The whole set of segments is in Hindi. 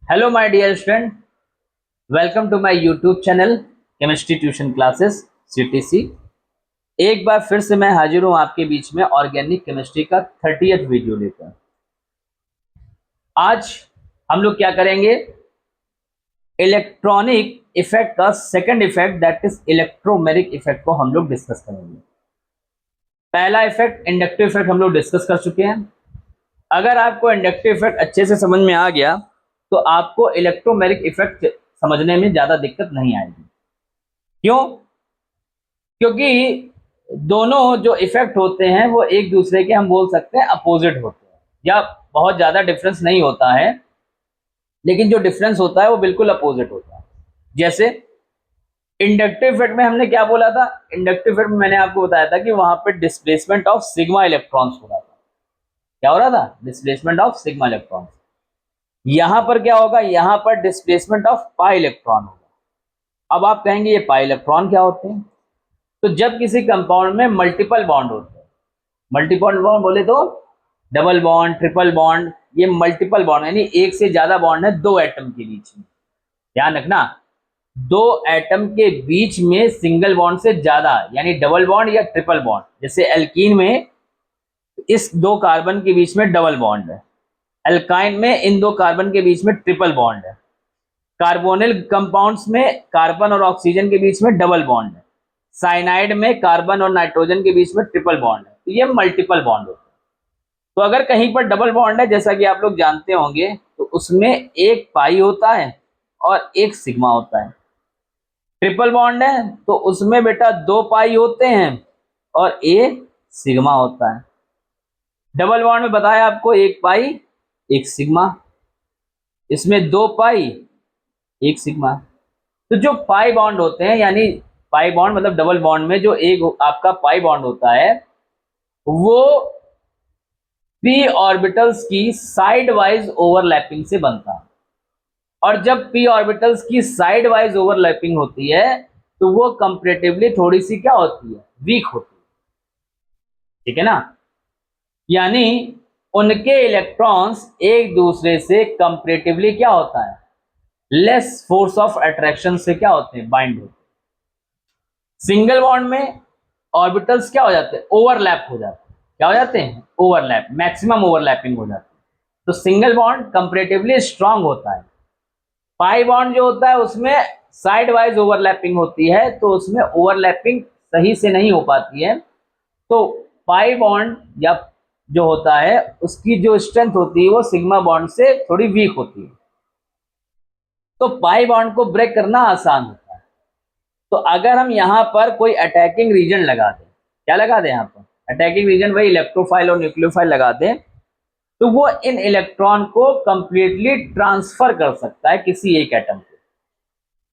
Hello my dear student, welcome to my YouTube channel chemistry tuition classes CTC. एक बार फिर से मैं हाजिर हूं आपके बीच में ऑर्गेनिक केमिस्ट्री का 30th वीडियो लेकर। आज हम लोग क्या करेंगे, इलेक्ट्रॉनिक इफेक्ट का second effect that is electromeric effect को हम लोग डिस्कस करेंगे। पहला इफेक्ट इंडक्टिव इफेक्ट हम लोग डिस्कस कर चुके हैं। अगर आपको इंडक्टिव इफेक्ट अच्छे से समझ में आ गया तो आपको इलेक्ट्रोमेरिक इफेक्ट समझने में ज्यादा दिक्कत नहीं आएगी। क्यों? क्योंकि दोनों जो इफेक्ट होते हैं वो एक दूसरे के हम बोल सकते हैं अपोजिट होते हैं, या बहुत ज्यादा डिफरेंस नहीं होता है, लेकिन जो डिफरेंस होता है वो बिल्कुल अपोजिट होता है। जैसे इंडक्टिव इफेक्ट में हमने क्या बोला था, इंडक्टिव इफेक्ट में मैंने आपको बताया था कि वहां पे डिस्प्लेसमेंट ऑफ सिग्मा इलेक्ट्रॉन्स हो रहा था। क्या हो रहा था? Displacement of sigma electrons. यहां पर क्या होगा, यहां पर डिस्प्लेसमेंट ऑफ पाई इलेक्ट्रॉन होगा। अब आप कहेंगे ये पाई इलेक्ट्रॉन क्या होते हैं? तो जब किसी कंपाउंड में मल्टीपल बॉन्ड होते हैं, मल्टीपल बॉन्ड बोले तो डबल बॉन्ड, ट्रिपल बॉन्ड, ये मल्टीपल बॉन्ड यानी एक से ज्यादा बॉन्ड है दो एटम के बीच में। ध्यान रखना, दो एटम के बीच में सिंगल बॉन्ड से ज्यादा यानी डबल बॉन्ड या ट्रिपल बॉन्ड। जैसे एल्कीन में इस दो कार्बन के बीच में डबल बॉन्ड है, एल्काइन में इन दो कार्बन के बीच में ट्रिपल बॉन्ड है, कार्बोनिल कंपाउंड्स में कार्बन और ऑक्सीजन के बीच में डबल बॉन्ड है, साइनाइड में कार्बन और नाइट्रोजन के बीच में ट्रिपल बॉन्ड है। तो ये मल्टीपल बॉन्ड होते हैं। तो अगर कहीं पर डबल बॉन्ड है, जैसा कि आप लोग जानते होंगे, तो उसमें एक पाई होता है और एक सिग्मा होता है। ट्रिपल बॉन्ड है तो उसमें बेटा दो पाई होते हैं और एक सिग्मा होता है। डबल बॉन्ड में बताया आपको एक पाई एक सिग्मा, इसमें दो पाई एक सिग्मा। तो जो पाई बॉन्ड होते हैं, यानी पाई बॉन्ड मतलब डबल बॉन्ड में जो एक आपका पाई बॉन्ड होता है वो पी ऑर्बिटल्स की साइड वाइज ओवरलैपिंग से बनता है। और जब पी ऑर्बिटल्स की साइड वाइज ओवरलैपिंग होती है तो वो कंपैरेटिवली थोड़ी सी क्या होती है, वीक होती है। ठीक है ना? यानी उनके इलेक्ट्रॉन्स एक दूसरे से कंपैरेटिवली क्या होता है, लेस फोर्स ऑफ अट्रैक्शन से क्या होते हैं, बाइंड होते हैं। सिंगल बॉन्ड में ऑर्बिटल्स क्या हो जाते हैं, ओवरलैप हो जाते हैं। क्या हो जाते हैं? ओवरलैप, मैक्सिमम ओवरलैपिंग हो जाती है। तो सिंगल बॉन्ड कंपैरेटिवली स्ट्रांग होता है। पाई बॉन्ड जो होता है उसमें साइड वाइज ओवरलैपिंग होती है, तो उसमें ओवरलैपिंग सही से नहीं हो पाती है। तो पाई बॉन्ड या जो होता है उसकी जो स्ट्रेंथ होती है वो सिग्मा बॉन्ड से थोड़ी वीक होती है। तो पाई बॉन्ड को ब्रेक करना आसान होता है। तो अगर हम यहाँ पर कोई अटैकिंग रीजन लगा दें, क्या लगा दें यहाँ पर अटैकिंग रीजन, वही इलेक्ट्रोफाइल और न्यूक्लियोफाइल लगा दें, तो वो इन इलेक्ट्रॉन को कंप्लीटली ट्रांसफर कर सकता है किसी एक एटम को।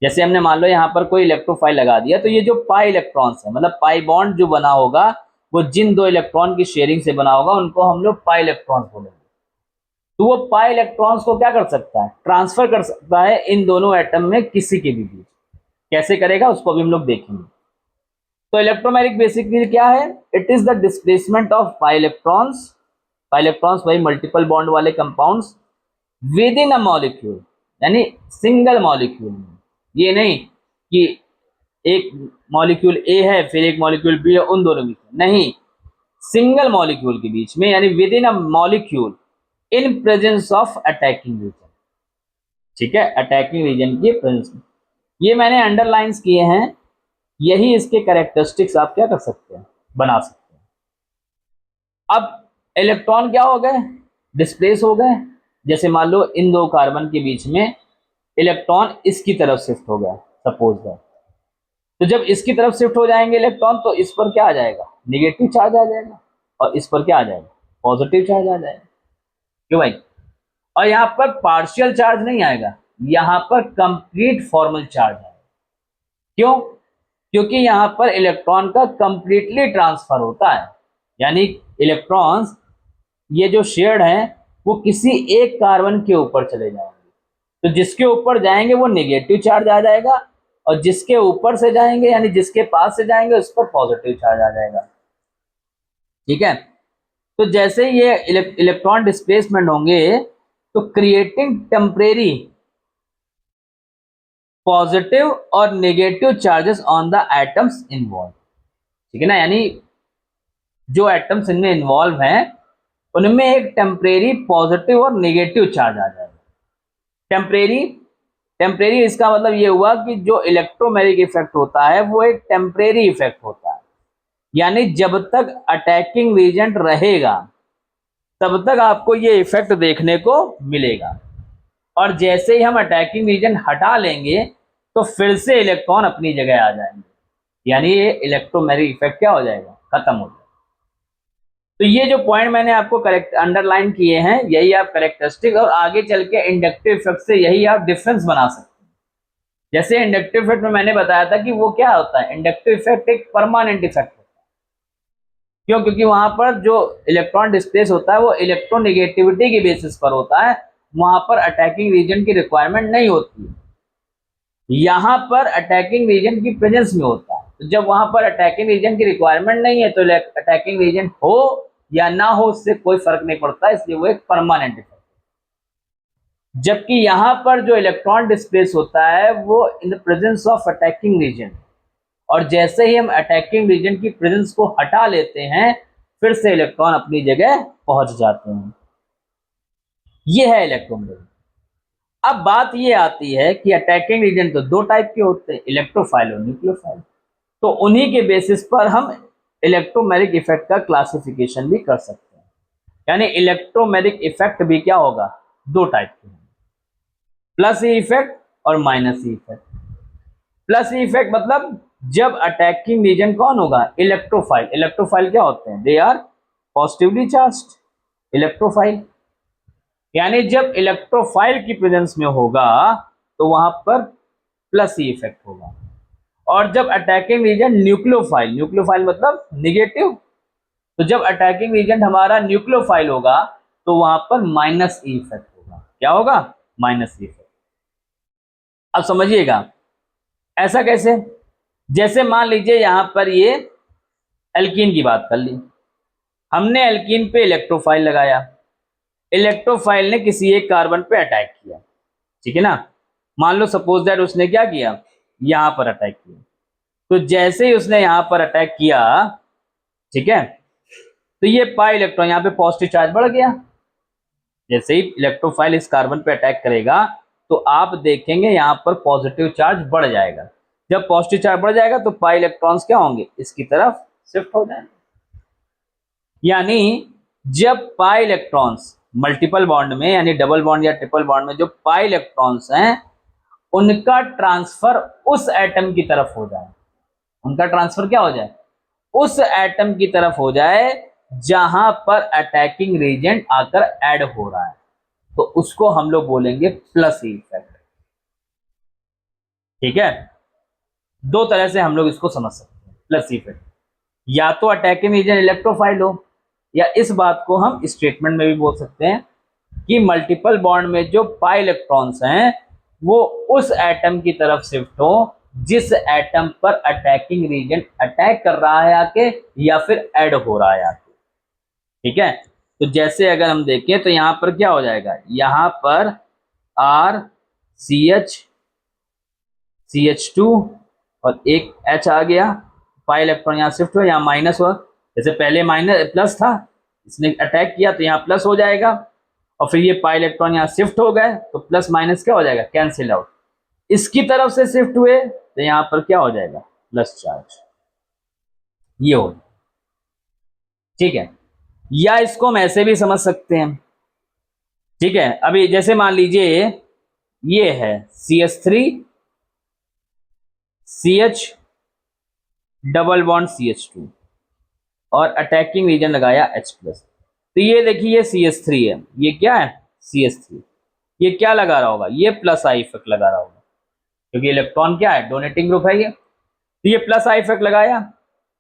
जैसे हमने मान लो यहाँ पर कोई इलेक्ट्रोफाइल लगा दिया, तो ये जो पाई इलेक्ट्रॉन्स है मतलब पाई बॉन्ड जो बना होगा वो जिन दो इलेक्ट्रॉन की शेयरिंग से बना होगा उनको हम लोग पाई इलेक्ट्रॉन्स बोलेंगे। तो वो पाई इलेक्ट्रॉन्स को क्या कर सकता है, ट्रांसफर कर सकता है इन दोनों एटम में किसी के भी बीच। कैसे करेगा उसको भी हम लोग देखेंगे। तो इलेक्ट्रोमैग्नेटिक बेसिकली क्या है, it is the displacement of pi electrons. Pi electrons भाई मल्टीपल बॉन्ड वाले compounds with in a molecule, यानी सिंगल मॉलिक्यूल में। ये नहीं कि एक मॉलिक्यूल ए है फिर एक मॉलिक्यूल बी है उन दोनों बीच में, नहीं, सिंगल मॉलिक्यूल के बीच में यानी with in a molecule in presence of attacking region. ठीक है, अटैकिंग रीजन की प्रेजेंस में। ये मैंने अंडरलाइंस किए हैं, यही इसके कैरेक्टरिस्टिक्स आप क्या कर सकते हैं, बना सकते हैं। अब इलेक्ट्रॉन क्या हो गए, डिस्प्लेस हो गए। जैसे मान लो इन दो कार्बन के बीच में इलेक्ट्रॉन इसकी तरफ शिफ्ट हो गया, सपोज दैट। तो जब इसकी तरफ शिफ्ट हो जाएंगे इलेक्ट्रॉन तो इस पर क्या आ जाएगा, निगेटिव चार्ज आ जाएगा, और इस पर क्या आ जाएगा, पॉजिटिव चार्ज आ जाएगा। क्यों भाई? और यहाँ पर पार्शियल चार्ज नहीं आएगा, यहाँ पर कंप्लीट फॉर्मल चार्ज आएगा। क्यों? क्योंकि यहाँ पर इलेक्ट्रॉन का कंप्लीटली ट्रांसफर होता है, यानी इलेक्ट्रॉन्स ये जो शेयर्ड हैं वो किसी एक कार्बन के ऊपर चले जाएंगे। तो जिसके ऊपर जाएंगे वो नेगेटिव चार्ज आ जाएगा, और जिसके ऊपर से जाएंगे यानी जिसके पास से जाएंगे उस पर पॉजिटिव चार्ज आ जाएगा। ठीक है? तो जैसे ये इलेक्ट्रॉन डिस्प्लेसमेंट होंगे तो क्रिएटिंग टेम्परेरी पॉजिटिव और negative charges on the atoms involve, ठीक है ना, यानी जो एटम्स इनमें इन्वॉल्व हैं उनमें एक टेम्परेरी पॉजिटिव और नेगेटिव चार्ज आ जाएगा। टेम्परेरी टेम्परेरी इसका मतलब ये हुआ कि जो इलेक्ट्रोमैग्नेटिक इफेक्ट होता है वो एक टेम्परेरी इफेक्ट होता है, यानी जब तक अटैकिंग रीजेंट रहेगा तब तक आपको ये इफेक्ट देखने को मिलेगा, और जैसे ही हम अटैकिंग रीजन हटा लेंगे तो फिर से इलेक्ट्रॉन अपनी जगह आ जाएंगे, यानी ये इलेक्ट्रोमैग्नेटिक इफेक्ट क्या हो जाएगा, खत्म हो जाएगा। तो ये जो पॉइंट मैंने आपको करेक्ट अंडरलाइन किए हैं यही आप करेक्टरिस्टिक, और आगे चल के इंडक्टिव इफेक्ट से यही आप डिफरेंस बना सकते हैं। जैसे इंडक्टिव इफेक्ट में मैंने बताया था कि वो क्या होता है, इंडक्टिव इफेक्ट एक परमानेंट इफेक्ट होता है। क्यों? क्योंकि वहां पर जो इलेक्ट्रॉन डिस्प्लेस होता है वो इलेक्ट्रोनेगेटिविटी के बेसिस पर होता है, वहां पर अटैकिंग रीजन की रिक्वायरमेंट नहीं होती है, यहां पर अटैकिंग रीजन की प्रेजेंस में होता है। तो जब वहां पर अटैकिंग रीजन की रिक्वायरमेंट नहीं है तो अटैकिंग रीजन हो या ना हो उससे कोई फर्क नहीं पड़ता, इसलिए वो एक परमानेंट इफेक्ट है। जबकि यहां पर जो इलेक्ट्रॉन डिस्प्लेस होता है वो in the presence of attacking region, और जैसे ही हम अटैकिंग रीजन की प्रेजेंस को हटा लेते हैं फिर से इलेक्ट्रॉन अपनी जगह पहुंच जाते हैं। ये है इलेक्ट्रोमैग्नेटिक। अब बात ये आती है कि अटैकिंग रीजन तो दो टाइप के होते हैं, इलेक्ट्रोफाइल और न्यूक्लियोफाइल, तो उन्हीं के बेसिस पर हम इलेक्ट्रोमैग्नेटिक इफेक्ट का क्लासिफिकेशन भी कर सकते हैं। यानी इलेक्ट्रोमैग्नेटिक इफेक्ट भी क्या होगा, दो टाइप के हैं, प्लस ई इफेक्ट और minus E effect. Plus E effect मतलब जब अटैकिंग रीजन कौन होगा, इलेक्ट्रोफाइल। इलेक्ट्रोफाइल क्या होते हैं, they are positively charged electrophile, यानी जब इलेक्ट्रोफाइल की प्रेजेंस में होगा तो वहां पर प्लस ई इफेक्ट होगा, और जब अटैकिंग रीजन न्यूक्लियोफाइल, न्यूक्लियोफाइल मतलब निगेटिव, तो जब अटैकिंग रीजन हमारा न्यूक्लियोफाइल होगा तो वहां पर माइनस ई इफेक्ट होगा। क्या होगा, माइनस ई इफेक्ट। अब समझिएगा ऐसा कैसे, जैसे मान लीजिए यहां पर ये एल्कीन की बात कर ली, हमने एल्कीन पे इलेक्ट्रोफाइल लगाया, इलेक्ट्रोफाइल ने किसी एक कार्बन पे अटैक किया, ठीक है ना, मान लो सपोज दैट उसने क्या किया, यहां पर अटैक किया। तो जैसे ही उसने यहां पर अटैक किया, ठीक है, तो ये पाई इलेक्ट्रॉन यहाँ पे पॉजिटिव चार्ज बढ़ गया। जैसे ही इलेक्ट्रोफाइल इस कार्बन पे अटैक करेगा तो आप देखेंगे यहां पर पॉजिटिव चार्ज बढ़ जाएगा। जब पॉजिटिव चार्ज बढ़ जाएगा तो पाई इलेक्ट्रॉन्स क्या होंगे, इसकी तरफ शिफ्ट हो जाएंगे। यानी जब पाई इलेक्ट्रॉन्स मल्टीपल बॉन्ड में यानी डबल बॉन्ड या ट्रिपल बॉन्ड में जो पाई इलेक्ट्रॉन्स हैं उनका ट्रांसफर उस एटम की तरफ हो जाए, उनका ट्रांसफर क्या हो जाए, उस एटम की तरफ हो जाए जहां पर अटैकिंग रीजेंट आकर ऐड हो रहा है, तो उसको हम लोग बोलेंगे प्लस ई इफेक्ट। ठीक है, दो तरह से हम लोग इसको समझ सकते हैं प्लस ई इफेक्ट, या तो अटैकिंग रीजन इलेक्ट्रोफाइल हो, या इस बात को हम स्टेटमेंट में भी बोल सकते हैं कि मल्टीपल बॉन्ड में जो पाई इलेक्ट्रॉन्स हैं वो उस एटम की तरफ शिफ्ट हो जिस एटम पर अटैकिंग रीजन अटैक कर रहा है आके या फिर ऐड हो रहा है आके। ठीक है, तो जैसे अगर हम देखें तो यहां पर क्या हो जाएगा, यहां पर आर सी एच टू और एक H आ गया, पाई इलेक्ट्रॉन यहाँ शिफ्ट हुआ, यहाँ माइनस हुआ, जैसे पहले माइनस प्लस था इसने अटैक किया तो यहाँ प्लस हो जाएगा, और फिर ये पाई इलेक्ट्रॉन यहाँ शिफ्ट हो गए तो प्लस माइनस क्या हो जाएगा, कैंसिल आउट। इसकी तरफ से शिफ्ट हुए तो यहाँ पर क्या हो जाएगा, प्लस चार्ज, ये हो। ठीक है, या इसको हम ऐसे भी समझ सकते हैं। ठीक है, अभी जैसे मान लीजिए ये है CH3 CH double bond CH2 और अटैकिंग रीजन लगाया H प्लस, तो ये देखिए ये CH3 है, ये क्या है CH3, ये क्या लगा रहा होगा, ये प्लस आई इफेक्ट लगा रहा होगा क्योंकि इलेक्ट्रॉन क्या है, डोनेटिंग ग्रुप है ये, तो ये प्लस आई इफेक्ट लगाया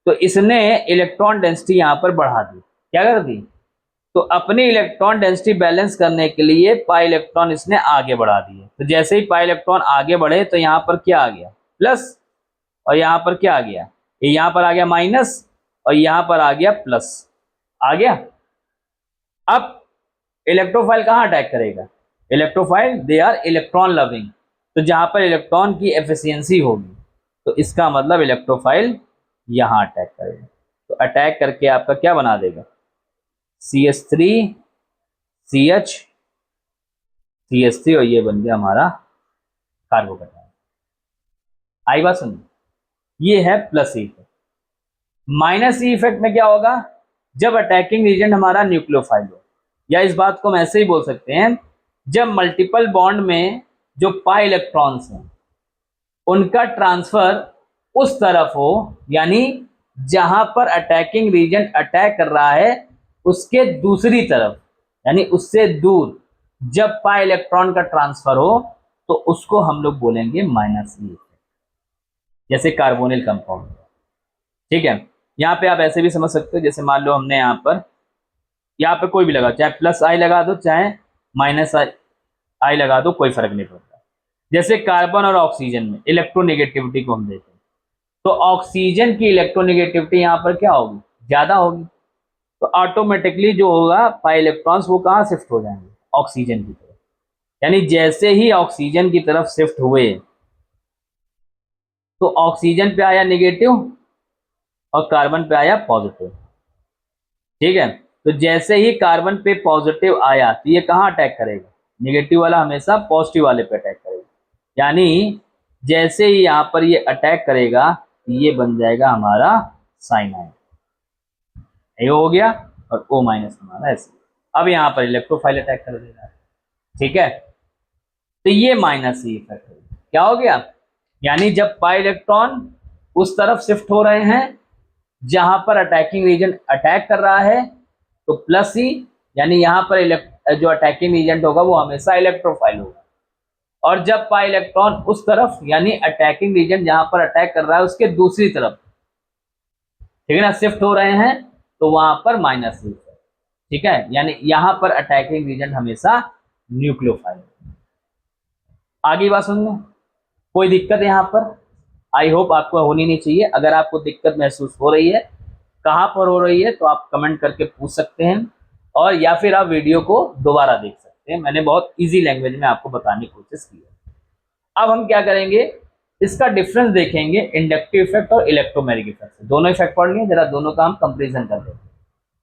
तो इसने इलेक्ट्रॉन डेंसिटी यहां पर बढ़ा दी, क्या कर दी, तो अपनी इलेक्ट्रॉन डेंसिटी बैलेंस करने के लिए पाई इलेक्ट्रॉन इसने आगे बढ़ा दिए। तो जैसे ही पाई इलेक्ट्रॉन आगे बढ़े तो यहाँ पर क्या आ गया, प्लस, और यहाँ पर क्या आ गया, ये यहाँ पर आ गया माइनस और यहाँ पर आ गया प्लस, आ गया। अब इलेक्ट्रोफाइल कहाँ अटैक करेगा, electrophile they are electron loving, तो जहां पर इलेक्ट्रॉन की एफिशिएंसी होगी तो इसका मतलब इलेक्ट्रोफाइल यहां अटैक करेगा। तो अटैक करके आपका क्या बना देगा, CH3 CH CH3 और ये बन गया हमारा कार्बोकैटायन। आई बात समझ। ये है plus E effect. Minus E effect में क्या होगा, जब अटैकिंग रीजन हमारा न्यूक्लियोफाइल हो, या इस बात को हम ऐसे ही बोल सकते हैं, जब मल्टीपल बॉन्ड में जो पाई इलेक्ट्रॉन्स हैं उनका ट्रांसफर उस तरफ हो, यानी जहां पर अटैकिंग रीजन अटैक कर रहा है उसके दूसरी तरफ, यानी उससे दूर जब पाई इलेक्ट्रॉन का ट्रांसफर हो तो उसको हम लोग बोलेंगे माइनस ई इफेक्ट, जैसे कार्बोनिल कंपाउंड। ठीक है, यहाँ पे आप ऐसे भी समझ सकते हो, जैसे मान लो हमने यहाँ पे कोई भी लगा, चाहे प्लस आई लगा दो चाहे माइनस आई लगा दो, कोई फर्क नहीं पड़ता। जैसे कार्बन और ऑक्सीजन में इलेक्ट्रोनेगेटिविटी को हम देखें तो ऑक्सीजन की इलेक्ट्रोनेगेटिविटी यहाँ पर क्या होगी, ज्यादा होगी, तो ऑटोमेटिकली जो होगा पाई इलेक्ट्रॉन्स वो कहाँ शिफ्ट हो जाएंगे, ऑक्सीजन की तरफ। यानी जैसे ही ऑक्सीजन की तरफ शिफ्ट हुए तो ऑक्सीजन पे आया नेगेटिव और कार्बन पे आया पॉजिटिव। ठीक है, तो जैसे ही कार्बन पे पॉजिटिव आया तो ये कहाँ अटैक करेगा, नेगेटिव वाला हमेशा पॉजिटिव वाले पे अटैक करेगा। यानी जैसे ही यहाँ पर ये अटैक करेगा तो ये बन जाएगा हमारा साइनाइड, ये हो गया, और O माइनस हमारा ऐसे। अब यहाँ पर इलेक्ट्रोफाइल अटैक कर देगा। ठीक है, तो ये माइनस ई इफेक्ट क्या हो गया, यानी जब पाई इलेक्ट्रॉन उस तरफ शिफ्ट हो रहे हैं जहां पर अटैकिंग रीजन अटैक कर रहा है तो प्लस ई, यानी यहां पर जो अटैकिंग एजेंट होगा वो हमेशा इलेक्ट्रोफाइल होगा। और जब पाई इलेक्ट्रॉन उस तरफ, यानी अटैकिंग रीजन जहां पर अटैक कर रहा है उसके दूसरी तरफ, ठीक है ना, शिफ्ट हो रहे हैं तो वहां पर माइनस ई। ठीक है, यानी यहां पर अटैकिंग रीजन हमेशा न्यूक्लियोफाइल। आगे बात सुन लो, कोई दिक्कत यहाँ पर आई होप आपको होनी नहीं चाहिए। अगर आपको दिक्कत महसूस हो रही है, कहाँ पर हो रही है, तो आप कमेंट करके पूछ सकते हैं, और या फिर आप वीडियो को दोबारा देख सकते हैं। मैंने बहुत इजी लैंग्वेज में आपको बताने की कोशिश की है। अब हम क्या करेंगे, इसका डिफरेंस देखेंगे इंडक्टिव इफेक्ट और इलेक्ट्रोमैग्नेटिक इफेक्ट से। दोनों इफेक्ट पढ़ लिए, जरा दोनों का हम कंपेरिजन कर देंगे।